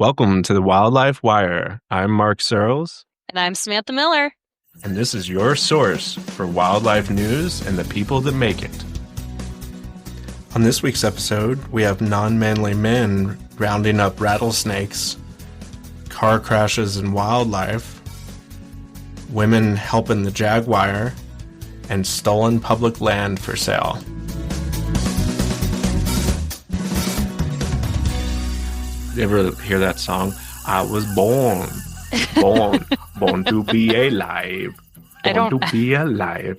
Welcome to the Wildlife Wire. I'm Mark Searles, And I'm Samantha Miller. and this is your source for wildlife news and the people that make it. On this week's episode, we have non-manly men rounding up rattlesnakes, car crashes and wildlife, women helping the jaguar, and stolen public land for sale. You ever hear that song? I was born, born to be alive, I born don't to be alive.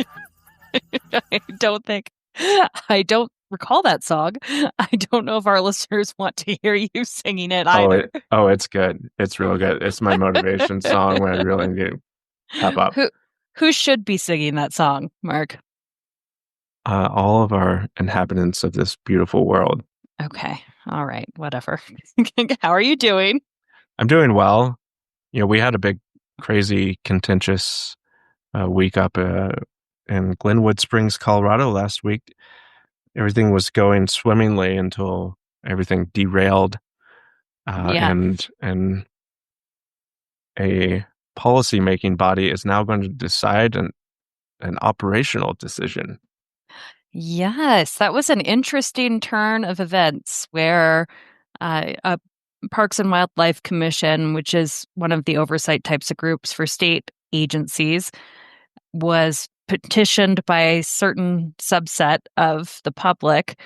I don't recall that song. I don't know if our listeners want to hear you singing it Oh, either. it's good. It's real good. It's my motivation song when I really need to pep up. Who should be singing that song, Mark? All of our inhabitants of this beautiful world. Okay. All right. Whatever. How are you doing? I'm doing well. We had a big, crazy, contentious week up in Glenwood Springs, Colorado last week. Everything was going swimmingly until everything derailed, Yeah. and a policy-making body is now going to decide an operational decision. Yes, that was an interesting turn of events where a Parks and Wildlife Commission, which is one of the oversight types of groups for state agencies, was petitioned by a certain subset of the public,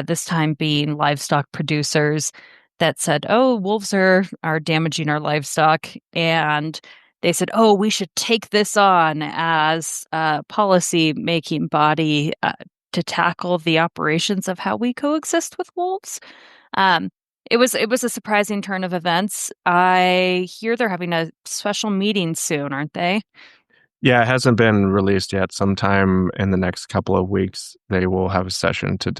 this time being livestock producers, that said, "Oh, wolves are damaging our livestock," and they said, "Oh, we should take this on as a policy making body to tackle the operations of how we coexist with wolves." Um, it was a surprising turn of events. I hear they're having a special meeting soon, aren't they? Yeah, it hasn't been released yet. Sometime in the next couple of weeks, they will have a session to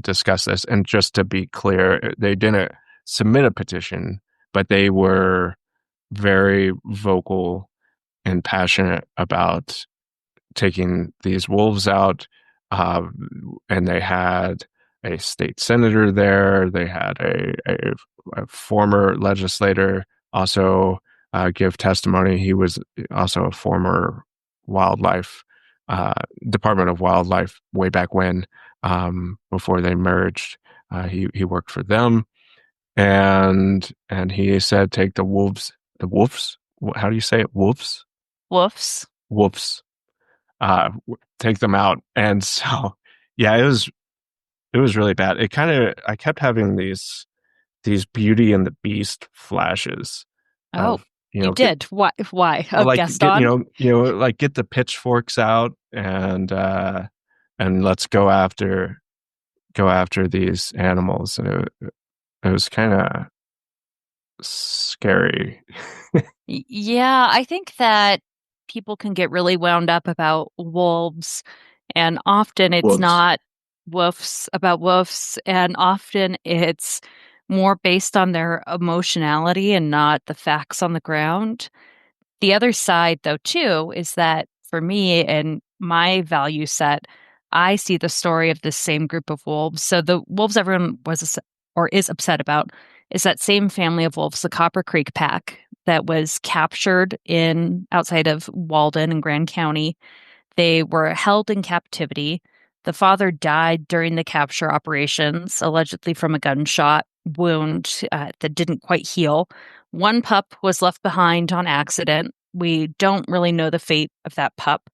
discuss this. And just to be clear, they didn't submit a petition, but they were very vocal and passionate about taking these wolves out. Uh, and they had a state senator there. They had a former legislator also give testimony. He was also a former wildlife uh, Department of Wildlife way back when, before they merged. He worked for them, and he said, "Take the wolves, the wolves. How do you say it? Wolves, Wolves. wolves. Take them out." And so, yeah, it was really bad. I kept having these Beauty and the Beast flashes Oh, of, you get did. Why? Why? A like guest get on? like get the pitchforks out and let's go after these animals. And it was kind of scary. Yeah, I think that people can get really wound up about wolves, and often it's Wolves. not wolves about wolves, and often it's more based on their emotionality and not the facts on the ground. The other side, though, too, is that for me and my value set, I see the story of this same group of wolves. So the wolves everyone or is upset about is that same family of wolves, the Copper Creek Pack, that was captured in outside of Walden in Grand County. They were held in captivity. The father died during the capture operations, allegedly from a gunshot wound that didn't quite heal. One pup was left behind on accident. We don't really know the fate of that pup.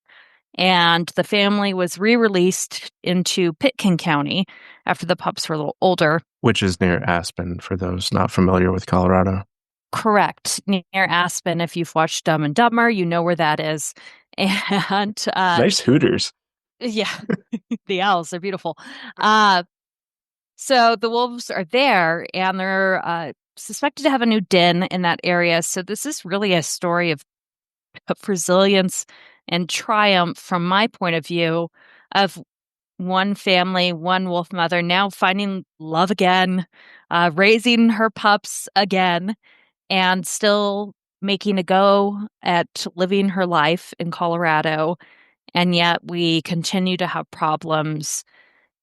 And the family was re released into Pitkin County after the pups were a little older. Which is near Aspen, for those not familiar with Colorado. Correct. Near Aspen. If you've watched Dumb and Dumber, you know where that is. And Nice Hooters. yeah, the owls are beautiful. Uh, so the wolves are there and they're suspected to have a new den in that area. So this is really a story of resilience and triumph from my point of view of one family, one wolf mother now finding love again, raising her pups again, and still making a go at living her life in Colorado. And yet we continue to have problems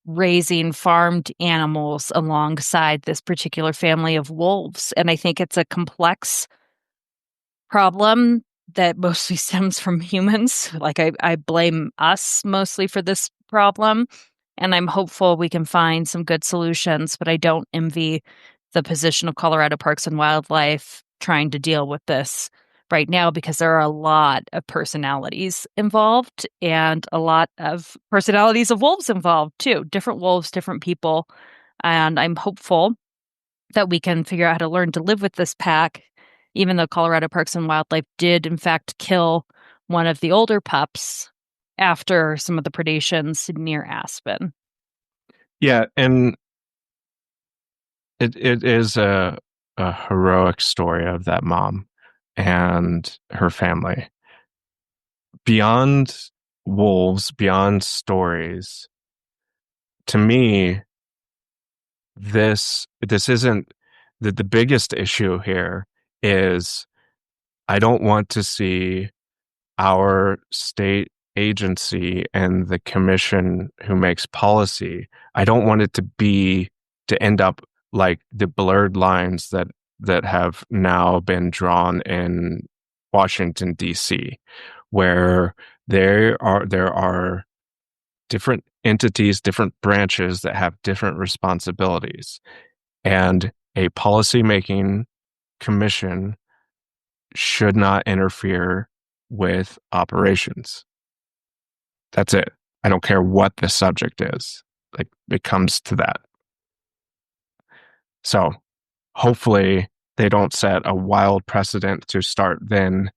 raising farmed animals alongside this particular family of wolves. And I think it's a complex problem that mostly stems from humans. Like I blame us mostly for this problem. And I'm hopeful we can find some good solutions, but I don't envy the position of Colorado Parks and Wildlife trying to deal with this right now because there are a lot of personalities involved and a lot of personalities of wolves involved too. Different wolves, different people. And I'm hopeful that we can figure out how to learn to live with this pack, even though Colorado Parks and Wildlife did, in fact, kill one of the older pups after some of the predations near Aspen. Yeah, and it is a heroic story of that mom and her family. Beyond wolves, beyond stories, to me, this isn't the biggest issue here is I don't want to see our state agency and the commission who makes policy. I don't want it to end up like the blurred lines that have now been drawn in Washington D.C., where there are different entities, different branches that have different responsibilities, and a policy-making commission should not interfere with operations. That's it. I don't care what the subject is. Like it comes to that. So hopefully they don't set a wild precedent to start then.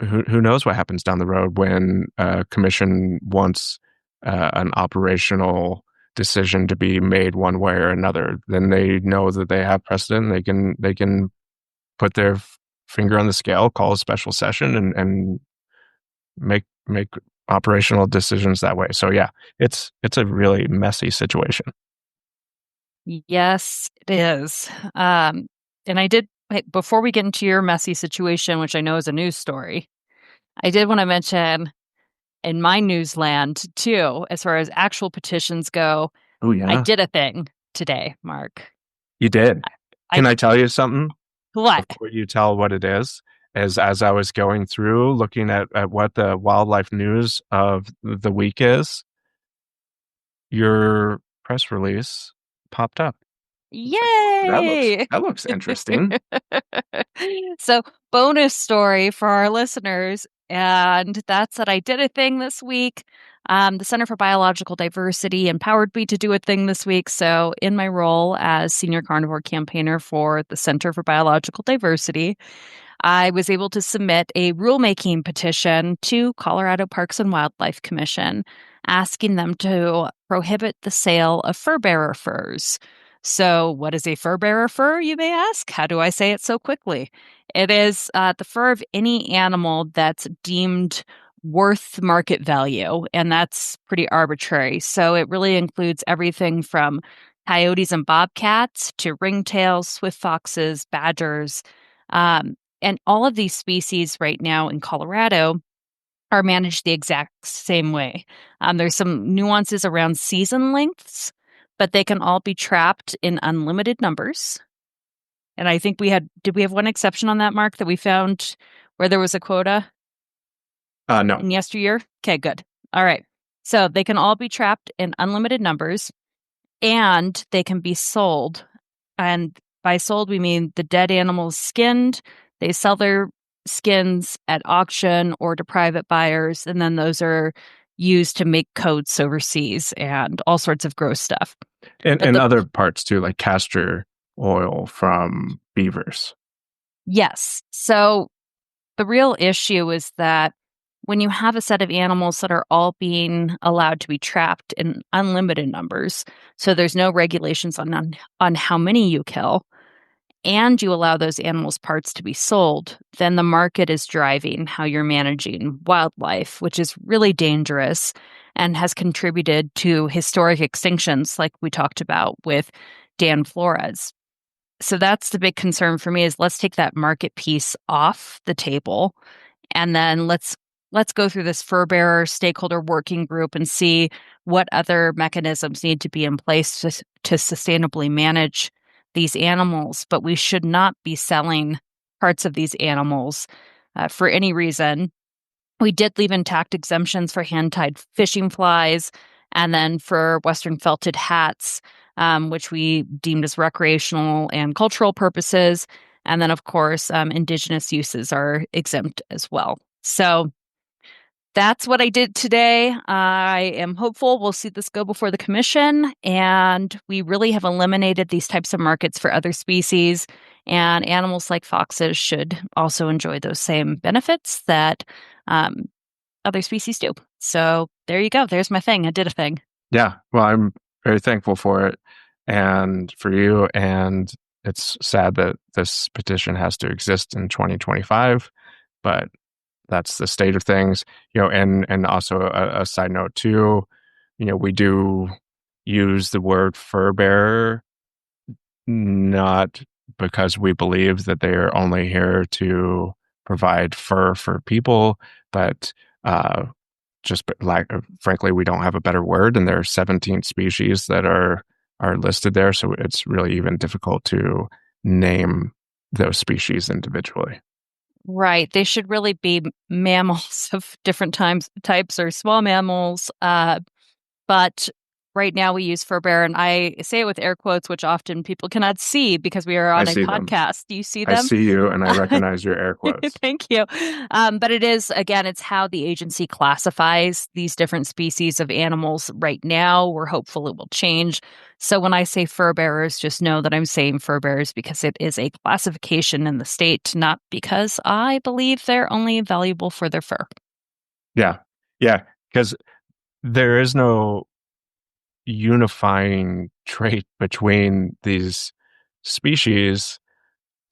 Who knows what happens down the road when a commission wants an operational decision to be made one way or another. Then they know that they have precedent. They can put their finger on the scale, call a special session, and make operational decisions that way. So yeah, it's a really messy situation. Yes, it is. And I did, before we get into your messy situation, which I know is a news story, I did want to mention in my newsland too, as far as actual petitions go, Oh I yeah, did a thing today, Mark. you did. I Can I tell you something what? before you tell what it is? As I was going through looking at what the wildlife news of the week is, your press release popped up. It's like, ooh, Yay! that looks interesting. So, bonus story for our listeners. And that's that I did a thing this week. The Center for Biological Diversity empowered me to do a thing this week. So, in my role as senior carnivore campaigner for the Center for Biological Diversity, I was able to submit a rulemaking petition to Colorado Parks and Wildlife Commission asking them to prohibit the sale of fur bearer furs. So, what is a fur bearer fur, you may ask? How do I say it so quickly? It is the fur of any animal that's deemed worth market value, and that's pretty arbitrary. So, it really includes everything from coyotes and bobcats to ringtails, swift foxes, badgers. Um, and all of these species right now in Colorado are managed the exact same way. There's some nuances around season lengths, but they can all be trapped in unlimited numbers. And I think did we have one exception on that, Mark, that we found where there was a quota No. in yesteryear? Okay, good. All right. So they can all be trapped in unlimited numbers and they can be sold. And by sold, we mean the dead animals skinned. They sell their skins at auction or to private buyers, and then those are used to make coats overseas and all sorts of gross stuff. But And other parts too, like castor oil from beavers. yes, so the real issue is that when you have a set of animals that are all being allowed to be trapped in unlimited numbers, so there's no regulations on how many you kill, and you allow those animals' parts to be sold, then the market is driving how you're managing wildlife, which is really dangerous and has contributed to historic extinctions like we talked about with Dan Flores. So that's the big concern for me is let's take that market piece off the table and then let's let's go through this fur bearer stakeholder working group and see what other mechanisms need to be in place to sustainably manage these animals. But we should not be selling parts of these animals for any reason. We did leave intact exemptions for hand-tied fishing flies and then for Western felted hats, which we deemed as recreational and cultural purposes. And then, of course, indigenous uses are exempt as well. So that's what I did today. I am hopeful we'll see this go before the commission, and we really have eliminated these types of markets for other species. And animals like foxes should also enjoy those same benefits that other species do. So there you go. There's my thing. I did a thing. Yeah, well, I'm very thankful for it and for you. And it's sad that this petition has to exist in 2025, but that's the state of things, and also a side note too, we do use the word fur bearer, not because we believe that they are only here to provide fur for people, but just like, frankly, we don't have a better word, and there are 17 species that are listed there, so it's really even difficult to name those species individually. Right. They should really be mammals of different types or small mammals. But right now we use fur bear, and I say it with air quotes, which often people cannot see because we are I on a see them. podcast. Do you see I them? see you, and I recognize your air quotes. Thank you. But it is, again, it's how the agency classifies these different species of animals right now. We're hopeful it will change. So when I say fur bearers, just know that I'm saying fur bearers because it is a classification in the state, not because I believe they're only valuable for their fur. Yeah. Yeah. Because there is no unifying trait between these species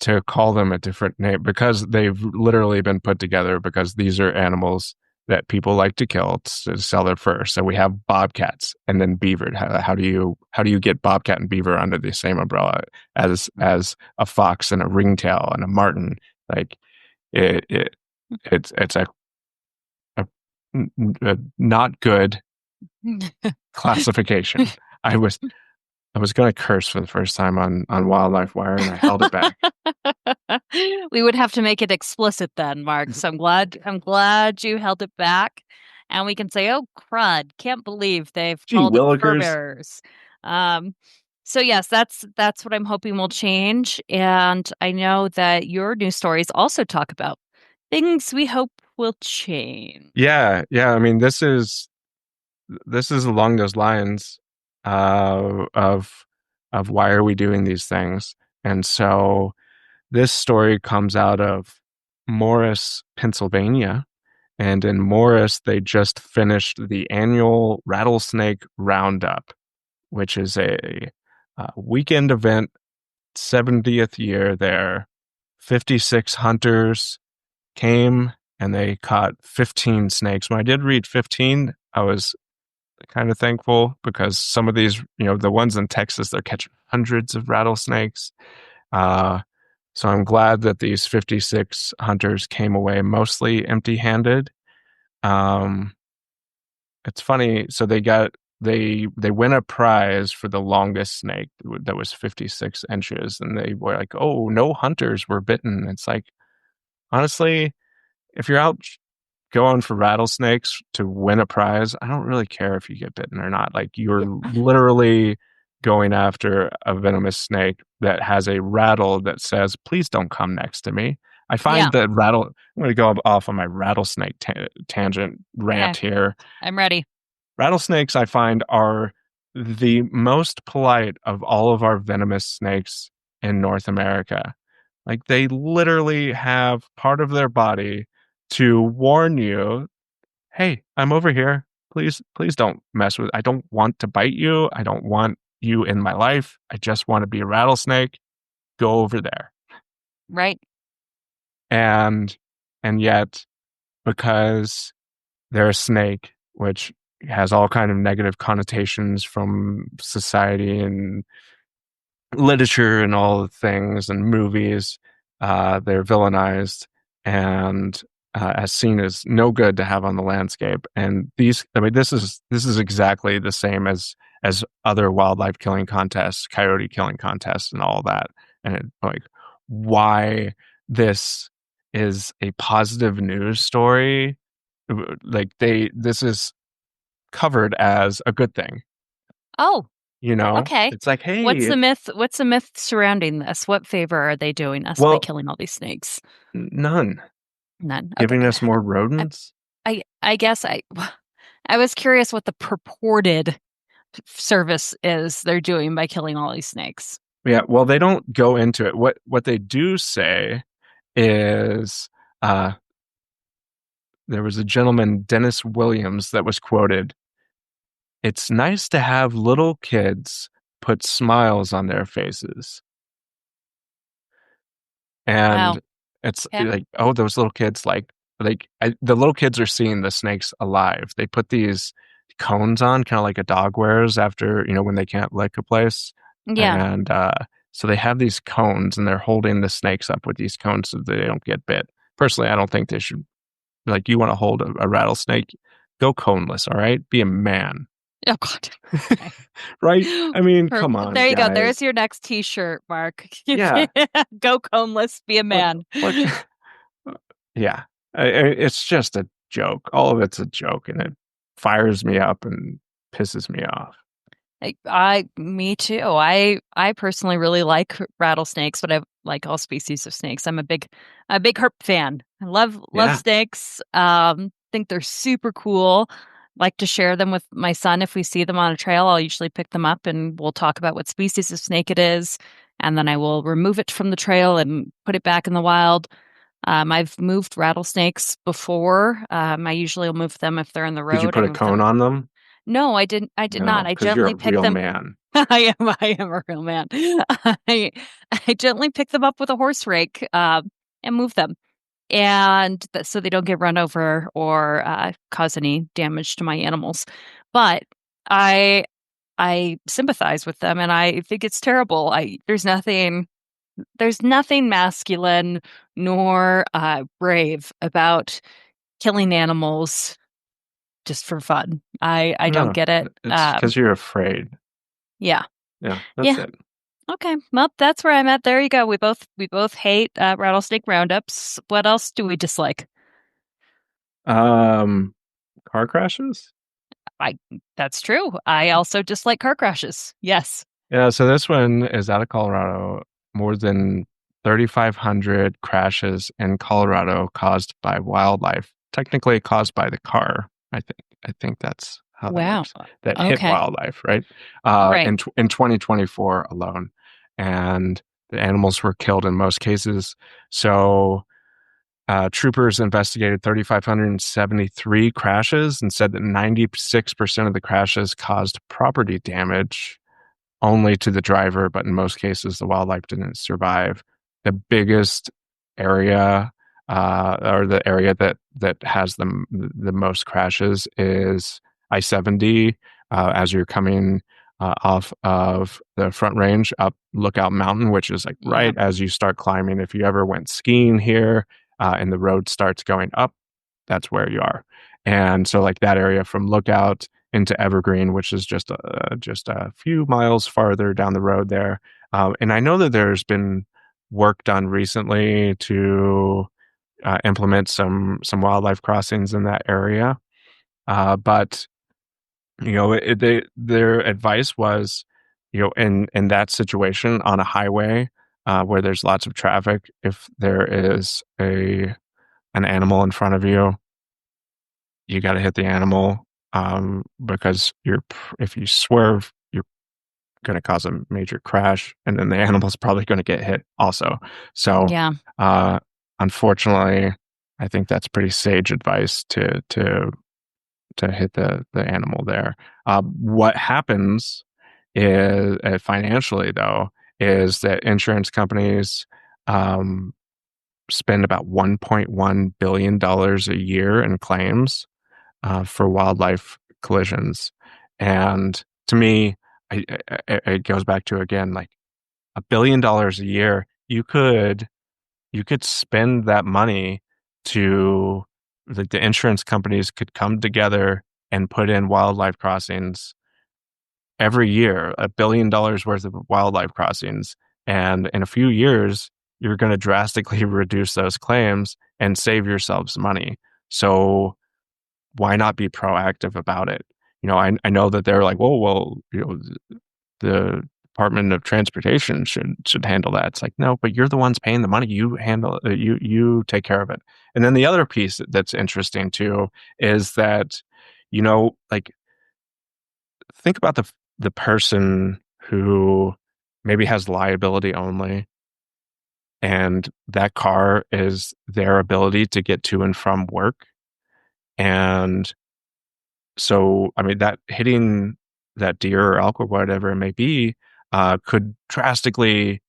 to call them a different name, because they've literally been put together because these are animals that people like to kill to sell their fur. So we have bobcats and then beaver. How do you get bobcat and beaver under the same umbrella as a fox and a ringtail and a marten? Like it's a, a not good classification. I was going to curse for the first time on Wildlife Wire, and I held it back. We would have to make it explicit then, Mark. So I'm glad you held it back. And we can say, oh crud, can't believe they've Gee called it fur willikers. bearers. Um, so yes, that's what I'm hoping will change. And I know that your news stories also talk about things we hope will change. Yeah, yeah. I mean, this is along those lines of why are we doing these things? And so this story comes out of Morris, Pennsylvania. And in Morris, they just finished the annual Rattlesnake Roundup, which is a weekend event, 70th year there. 56 hunters came and they caught 15 snakes. When I did read 15, I was kind of thankful because some of these, the ones in Texas, they're catching hundreds of rattlesnakes. So I'm glad that these 56 hunters came away mostly empty-handed. It's funny. So they win a prize for the longest snake that was 56 inches, and they were like, "Oh, no hunters were bitten." It's like, honestly, if you're out going for rattlesnakes to win a prize, I don't really care if you get bitten or not. Like, you're literally going after a venomous snake that has a rattle that says, "Please don't come next to me." I find that I'm going to go off on my rattlesnake tangent rant here. I'm ready. Rattlesnakes, I find, are the most polite of all of our venomous snakes in North America. Like, they literally have part of their body to warn you, "Hey, I'm over here. Please don't mess with. I don't want to bite you. I don't want you in my life. I just want to be a rattlesnake. Go over there." Right. And yet, because they're a snake, which has all kind of negative connotations from society and literature and all the things and movies, they're villainized, and as seen as no good to have on the landscape. And these, I mean, this is exactly the same as other wildlife killing contests, coyote killing contests, and all that. And like, why this is a positive news story, like this is covered as a good thing. Oh, You know, okay. it's like, What's hey, the myth? What's the myth surrounding this? What favor are they doing us by well, killing all these snakes? none. None. Okay, Giving good. us more I rodents. I guess I was curious what the purported service is they're doing by killing all these snakes. Yeah, well, they don't go into it. What they do say is uh, there was a gentleman, Dennis Williams, that was quoted. It's nice to have little kids put smiles on their faces. Wow. And it's Okay. like, oh, those little kids, the little kids are seeing the snakes alive. They put these cones on, kind of like a dog wears after, when they can't lick a place. Yeah. And so they have these cones and they're holding the snakes up with these cones so they don't get bit. Personally, I don't think they should, like, you want to hold a rattlesnake, go coneless, all right? Be a man. Oh God. Okay. Right? I mean, come Perfect. on, There you go. There's guys. your next T-shirt, Mark. Yeah. Go coneless, be a What, man. what, yeah. It's just a joke. All of it's a joke and it fires me up and pisses me off. Me too. I personally really like rattlesnakes, but I like all species of snakes. I'm a big herp fan. I love Yeah. snakes. Think they're super cool. Like to share them with my son. If we see them on a trail, I'll usually pick them up and we'll talk about what species of snake it is, and then I will remove it from the trail and put it back in the wild. I've moved rattlesnakes before. I usually will move them if they're in the Did you road. I put a move cone them. on them? No, I didn't. I did not. No, I because you're gently a picked real them. man. I am a real man. I I gently pick them up with a horse rake, and move them, and so they don't get run over or cause any damage to my animals. But I I sympathize with them, and I think it's terrible. I there's nothing masculine nor brave about killing animals just for fun. I don't No, get it. it's because you're afraid. Yeah. Yeah, that's Yeah. it. Okay. Well, that's where I'm at. There you go. We both hate rattlesnake roundups. What else do we dislike? Um, Car crashes? I That's true. I also dislike car crashes. Yes. Yeah, so this one is out of Colorado. More than 3,500 crashes in Colorado caused by wildlife. Technically caused by the car. I think that's how that Wow. works. That hit Okay. wildlife, right? Right. In 2024 alone, and the animals were killed in most cases. So troopers investigated 3,573 crashes and said that 96% of the crashes caused property damage only to the driver, but in most cases, the wildlife didn't survive. The biggest area, or the area that has the most crashes, is I-70. As you're coming off of the Front Range up Lookout Mountain, which is like Yeah. right as you start climbing. If you ever went skiing here, and the road starts going up, that's where you are. And so, like that area from Lookout into Evergreen, which is just a few miles farther down the road there. And I know that there's been work done recently to implement some wildlife crossings in that area. But their advice was, in that situation on a highway where there's lots of traffic, if there is an animal in front of you, you got to hit the animal, because if you swerve, you're going to cause a major crash, and then the animal's probably going to get hit also. So, Yeah. uh, unfortunately, I think that's pretty sage advice to hit the animal there. What happens is, financially though, is that insurance companies um, spend about $1.1 billion a year in claims for wildlife collisions. And to me, it goes back to, again, like $1 billion a year. You could spend that money to the insurance companies could come together and put in wildlife crossings every year, $1 billion worth of wildlife crossings. And in a few years, you're going to drastically reduce those claims and save yourselves money. So why not be proactive about it? I know that they're like, well, the Department of Transportation should handle that. It's like, no, but you're the ones paying the money. You handle it. You take care of it. And then the other piece that's interesting too is that, like, think about the person who maybe has liability only, and that car is their ability to get to and from work. And so, I mean, that hitting that deer or elk or whatever it may be could drastically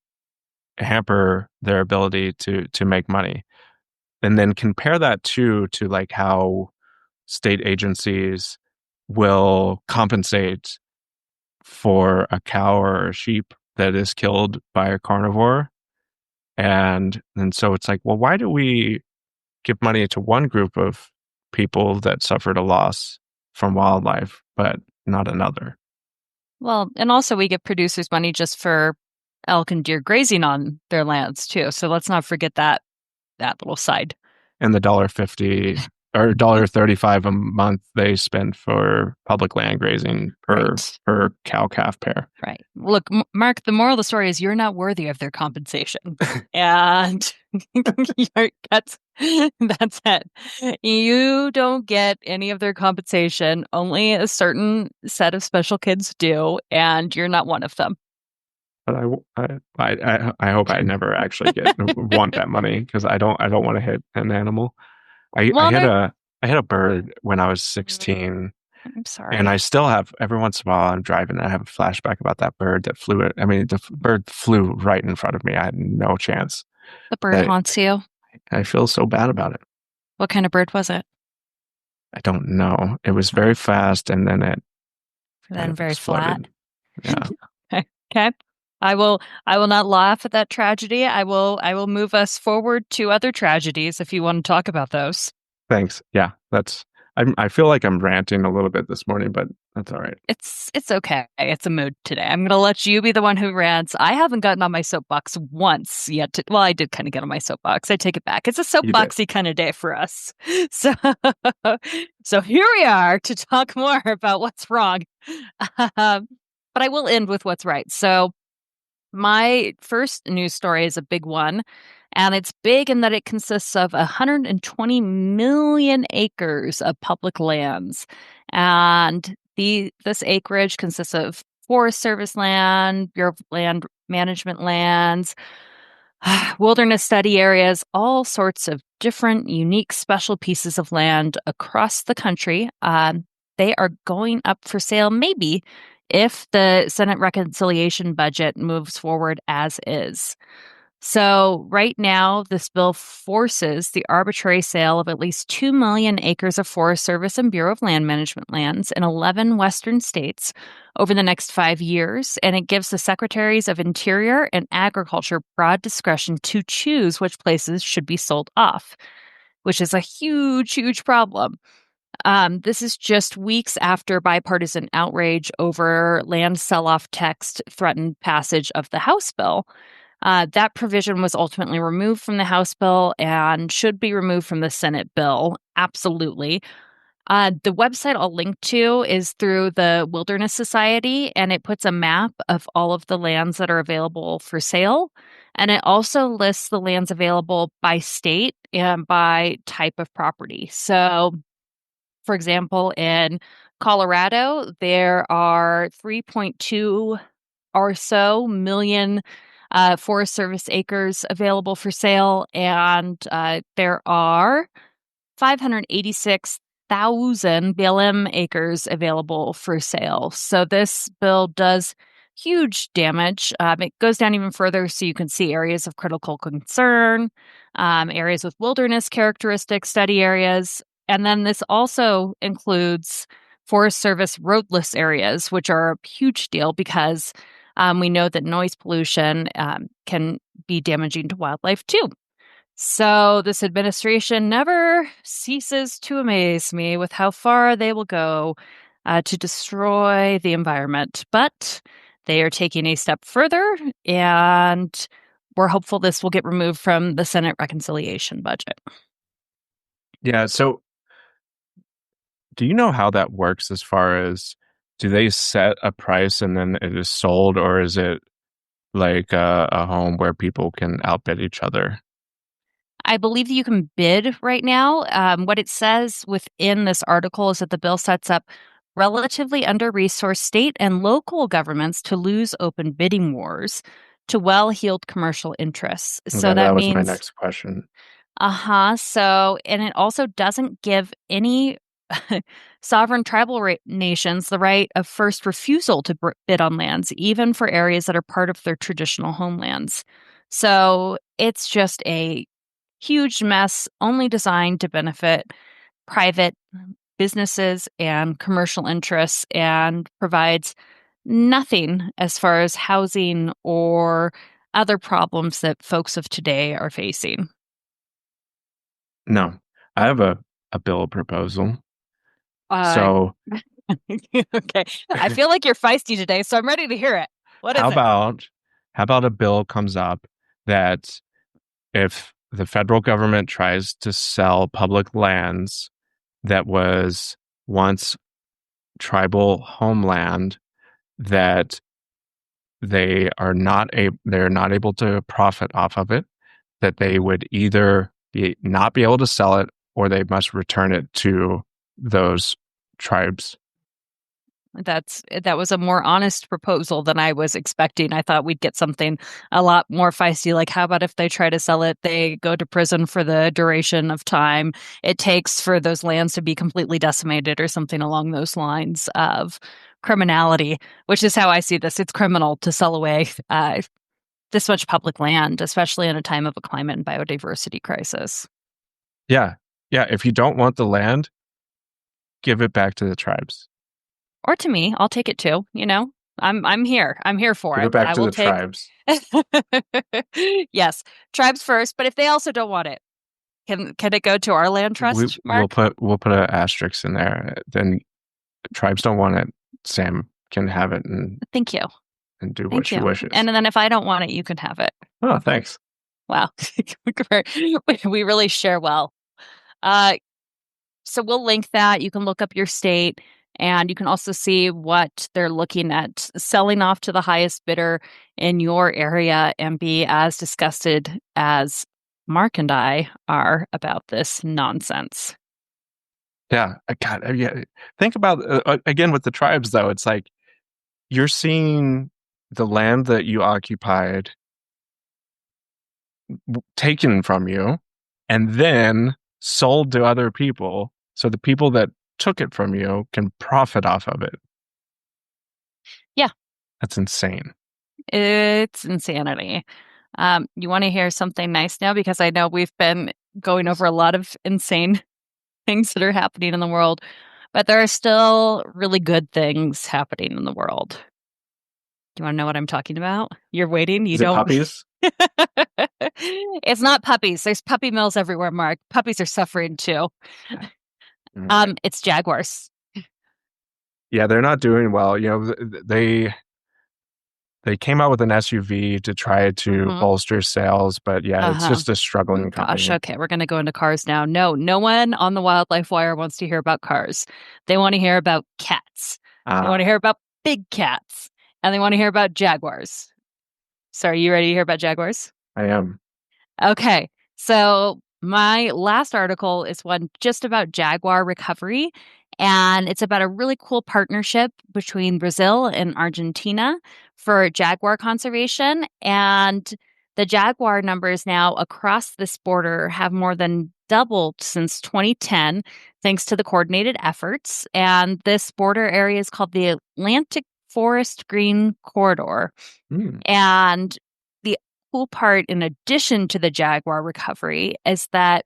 hamper their ability to make money. And then compare that to like how state agencies will compensate for a cow or a sheep that is killed by a carnivore. And so it's like, well, why do we give money to one group of people that suffered a loss from wildlife, but not another? Well, and also we give producers money just for elk and deer grazing on their lands too. So let's not forget that little side. And the $1.50 or $1.35 a month they spend for public land grazing per cow calf pair. Right. Look, Mark, the moral of the story is you're not worthy of their compensation. And that's it. You don't get any of their compensation. Only a certain set of special kids do, and you're not one of them. But I hope I never actually want that money, because I don't want to hit an animal. I hit a bird when I was 16. I'm sorry. And I still have, every once in a while I'm driving and I have a flashback about that bird that flew it. I mean, the bird flew right in front of me. I had no chance. The bird haunts you. I feel so bad about it. What kind of bird was it? I don't know. It was very fast, and then very exploded. Flat. Yeah. Okay. I will not laugh at that tragedy. I will move us forward to other tragedies if you want to talk about those. Thanks. Yeah, I feel like I'm ranting a little bit this morning, but that's all right. It's okay. It's a mood today. I'm going to let you be the one who rants. I haven't gotten on my soapbox once yet. Well, I did kind of get on my soapbox. I take it back. It's a soapboxy kind of day for us. So here we are to talk more about what's wrong. But I will end with what's right. So my first news story is a big one, and it's big in that it consists of 120 million acres of public lands. And this acreage consists of Forest Service land, Bureau of Land Management lands, wilderness study areas, all sorts of different, unique, special pieces of land across the country. They are going up for sale, maybe, if the Senate reconciliation budget moves forward as is. So right now, this bill forces the arbitrary sale of at least 2 million acres of Forest Service and Bureau of Land Management lands in 11 Western states over the next 5 years, and it gives the Secretaries of Interior and Agriculture broad discretion to choose which places should be sold off, which is a huge, huge problem. This is just weeks after bipartisan outrage over land sell-off text threatened passage of the House bill. That provision was ultimately removed from the House bill and should be removed from the Senate bill. Absolutely. The website I'll link to is through the Wilderness Society, and it puts a map of all of the lands that are available for sale. And it also lists the lands available by state and by type of property. So, for example, in Colorado, there are 3.2 or so million Forest Service acres available for sale, and there are 586,000 BLM acres available for sale. So this bill does huge damage. It goes down even further, so you can see areas of critical concern, areas with wilderness characteristics, study areas. And then this also includes Forest Service roadless areas, which are a huge deal because we know that noise pollution can be damaging to wildlife too. So this administration never ceases to amaze me with how far they will go to destroy the environment. But they are taking a step further, and we're hopeful this will get removed from the Senate reconciliation budget. Yeah. So, do you know how that works as far as do they set a price and then it is sold, or is it like a home where people can outbid each other? I believe that you can bid right now. What it says within this article is that the bill sets up relatively under resourced state and local governments to lose open bidding wars to well heeled commercial interests. So Okay, that that was my means, next question. so, and it also doesn't give any sovereign tribal nations the right of first refusal to bid on lands, even for areas that are part of their traditional homelands. So it's just a huge mess only designed to benefit private businesses and commercial interests and provides nothing as far as housing or other problems that folks of today are facing. No, I have a bill proposal. Uh, So, okay. I feel like you're feisty today, so I'm ready to hear it. What how is it? about how about a bill comes up that if the federal government tries to sell public lands that was once tribal homeland, that they're not able to profit off of it, that they would either not be able to sell it or they must return it to those tribes. That was a more honest proposal than I was expecting. I thought we'd get something a lot more feisty, like how about if they try to sell it, they go to prison for the duration of time it takes for those lands to be completely decimated or something along those lines of criminality, which is how I see this. It's criminal to sell away this much public land, especially in a time of a climate and biodiversity crisis. Yeah. Yeah. If you don't want the land, give it back to the tribes. Or to me, I'll take it too, you know. I'm here. I'm here for Give it it. back I to will the take tribes. Yes, tribes first, but if they also don't want it, can it go to our land We trust, Mark? we'll put an asterisk in there. Then tribes don't want it. Sam can have it Thank you. and do what Thank she you. wishes. And then if I don't want it, you can have it. Oh, thanks. Wow. We really share well. Uh so we'll link that. You can look up your state and you can also see what they're looking at selling off to the highest bidder in your area and be as disgusted as Mark and I are about this nonsense. Yeah, yeah. Think about again with the tribes though. It's like you're seeing the land that you occupied taken from you and then sold to other people, so the people that took it from you can profit off of it. Yeah, That's insane. it's insanity. You want to hear something nice now? Because I know we've been going over a lot of insane things that are happening in the world, but there are still really good things happening in the world. Do you want to know what I'm talking about? You're waiting. You Is it don't. puppies? It's not puppies. There's puppy mills everywhere, Mark. Puppies are suffering too. Okay. It's jaguars. Yeah, they're not doing well. You know, they came out with an SUV to try to Hmm. bolster sales, but yeah, it's Uh-huh. just a struggling Gosh, company. okay, we're gonna go into cars now. No, no one on the Wildlife Wire wants to hear about cars. They want to hear about cats. They want to Ah, hear about big cats. And they want to hear about jaguars. So are you ready to hear about jaguars? I am. Okay. So my last article is one just about jaguar recovery. And it's about a really cool partnership between Brazil and Argentina for jaguar conservation. And the jaguar numbers now across this border have more than doubled since 2010, thanks to the coordinated efforts. And this border area is called the Atlantic Forest Green Corridor. Hmm. And the cool part, in addition to the jaguar recovery, is that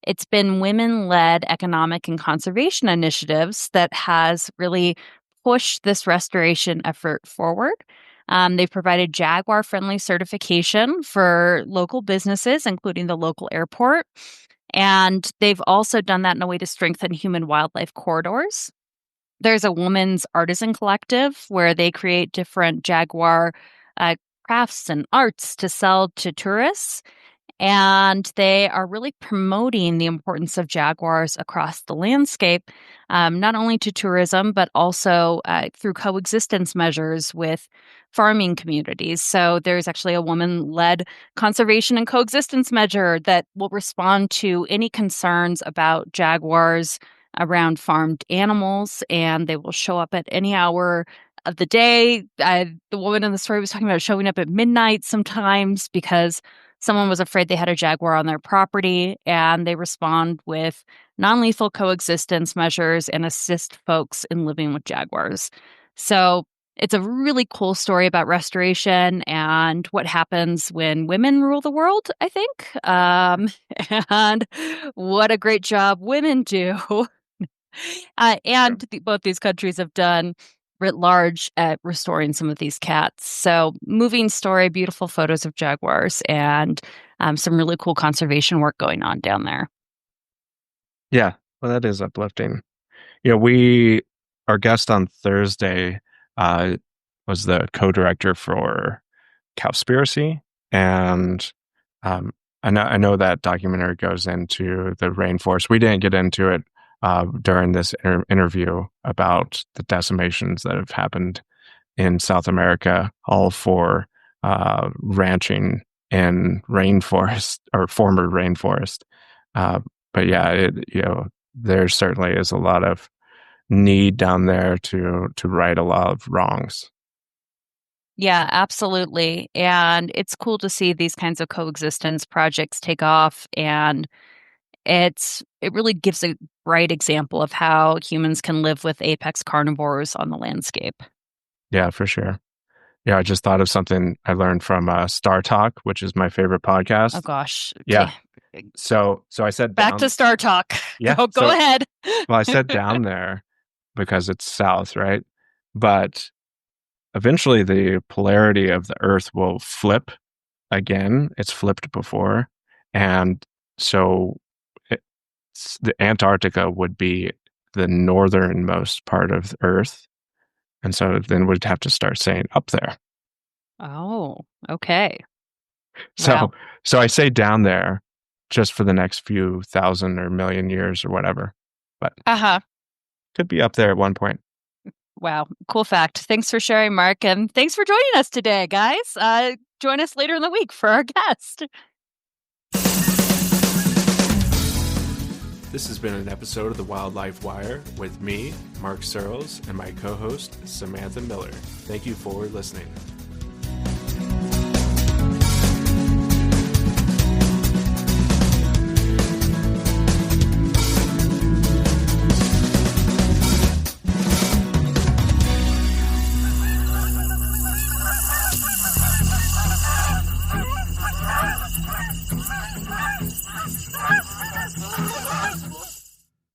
it's been women-led economic and conservation initiatives that has really pushed this restoration effort forward. They've provided Jaguar-friendly certification for local businesses, including the local airport. And they've also done that in a way to strengthen human-wildlife corridors. There's a women's artisan collective where they create different Jaguar crafts and arts to sell to tourists. And they are really promoting the importance of jaguars across the landscape, not only to tourism, but also through coexistence measures with farming communities. So there's actually a woman-led conservation and coexistence measure that will respond to any concerns about jaguars around farmed animals, and they will show up at any hour of the day. The woman in the story was talking about showing up at midnight sometimes because someone was afraid they had a jaguar on their property, and they respond with non-lethal coexistence measures and assist folks in living with jaguars. So it's a really cool story about restoration and what happens when women rule the world, I think. And what a great job women do. Both these countries have done writ large at restoring some of these cats. So moving story, beautiful photos of jaguars, and some really cool conservation work going on down there. Yeah, well, that is uplifting. Our guest on Thursday was the co-director for Cowspiracy, and I know that documentary goes into the rainforest. We didn't get into it during this interview about the decimations that have happened in South America, all for ranching in rainforest or former rainforest. But yeah, there certainly is a lot of need down there to right a lot of wrongs. Yeah, absolutely. And it's cool to see these kinds of coexistence projects take off, and it really gives a bright example of how humans can live with apex carnivores on the landscape. Yeah, for sure. Yeah, I just thought of something I learned from Star Talk, which is my favorite podcast. Oh gosh. Yeah. So I said back to Star Talk. Yeah. Go ahead. Well, I said down there because it's south, right? But eventually the polarity of the Earth will flip again. It's flipped before. And so the Antarctica would be the northernmost part of the Earth. And so then we'd have to start saying up there. Oh, okay. So I say down there just for the next few thousand or million years or whatever. But could be up there at one point. Wow. Cool fact. Thanks for sharing, Mark. And thanks for joining us today, guys. Join us later in the week for our guest. This has been an episode of The Wildlife Wire with me, Mark Searles, and my co-host, Samantha Miller. Thank you for listening.